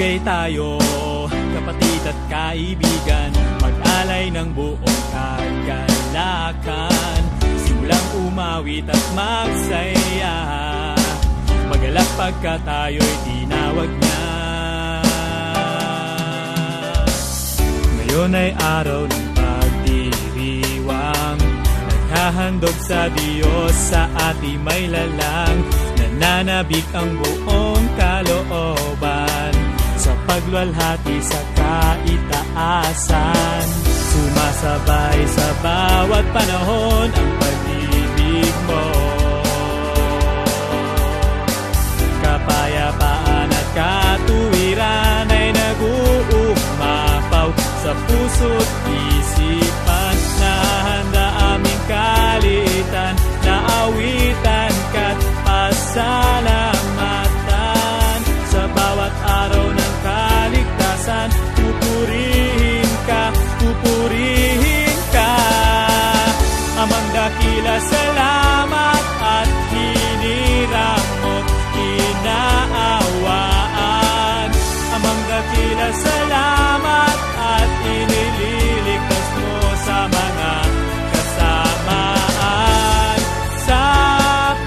Magbigay tayo, kapatid at kaibigan, mag-alay ng buong kagalakan, simulang umawit at magsaya, magalak pagka tayo'y tinawag niya. Ngayon ay araw ng pagdiriwang, naghahandog sa Diyos sa ating may lalang, nananabik ang buong kalooban sa pagluwalhati sa kaitaasan. Sumasabay sa bawat panahon ang pag-ibig mo, kapayapaan at katuwiran ay nag-uumapaw sa puso't isipan, na handa aming kalitan, na awitan ka't pasalamatan. Sa bawat araw ng kaligtasan, pupurihin ka, pupurihin ka. Amang dakila, salamat at hinirang mo't inaawaan. Amang dakila, salamat at inililigtas mo sa mga kasamaan. Sa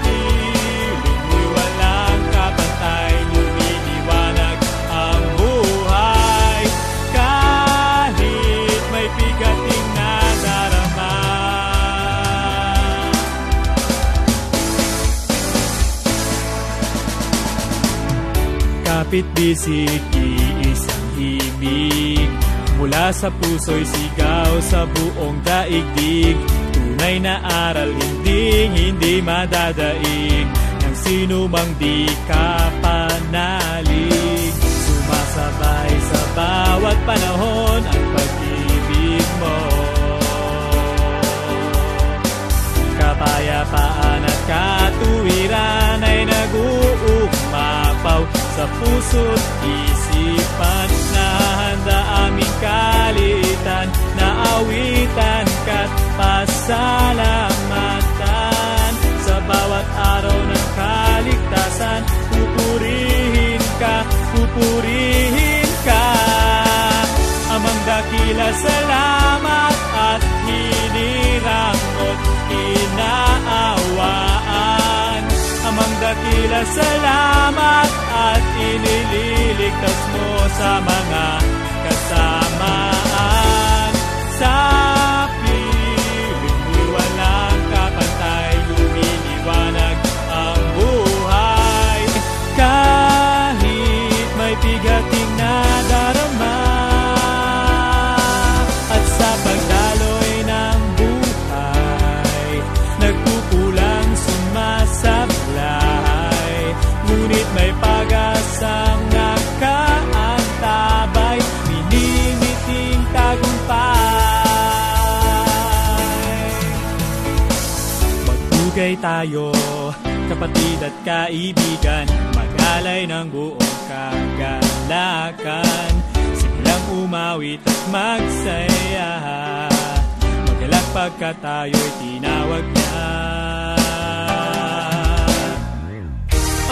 piling mo'y walang kapantay, lumiliwanag ang buhay, kahit may bigating nadarama. Kapit-bisig, iisang himig, mula sa puso'y sigaw sa buong daigdig. Tunay na aral, hindi madadaig ng sino mang di kapanalig. Sumasabay sa bawat panahon ang pag-ibig mo, kapayapaan at katuwiran ay nag-uumapaw sa puso't isipan, na handa aming kalitan, na awitan ka't pasalamatan. Sa bawat araw ng kaligtasan, pupurihin ka, pupurihin ka. Amang dakila, salamat at hinirang mo't inaawaan. Amang dakila, salamat at inililigtas mo sa mga kasamaan. Sa piling mo'y walang kapantay, lumiliwanag ang buhay, kahit may bigating nadarama. At sa pagdaloy ng buhay, nagkukulang sumasablay, ngunit may pag-asang nakaantabay, minimiting tagumpay. Magbugay tayo, kapatid at kaibigan, mag-alay ng buong kagalakan, simulang umawit at magsaya, magalak pagka tayo'y tinawag niya.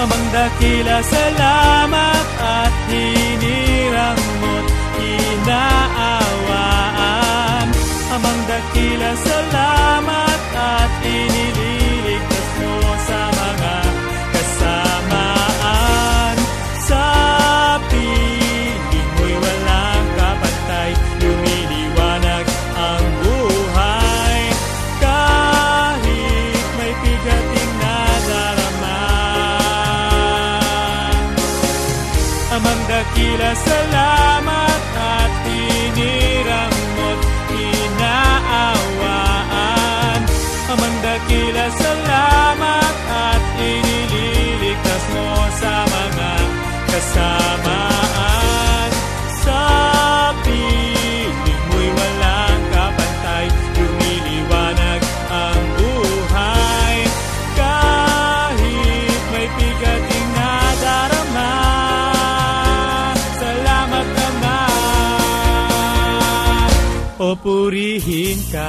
Amang dakila, salamat at hinirang mo't inaawaan. Amang dakila, salamat at inililigtas mo sa mga kasamaan. Sa piling mo'y walang kapantay, lumiliwanag ang buhay, kahit may bigating nadarama. Amang dakila, salamat at hinirang mo't inaawaan. Amang dakila, salamat at inililigtas mo sa mga kasamaan. Sa piling mo'y walang kapantay, lumiliwanag ang buhay, kahit may bigating nadarama. Salamat naman, o purihin ka.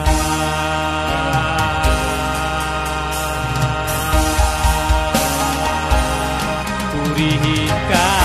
Purihin ka.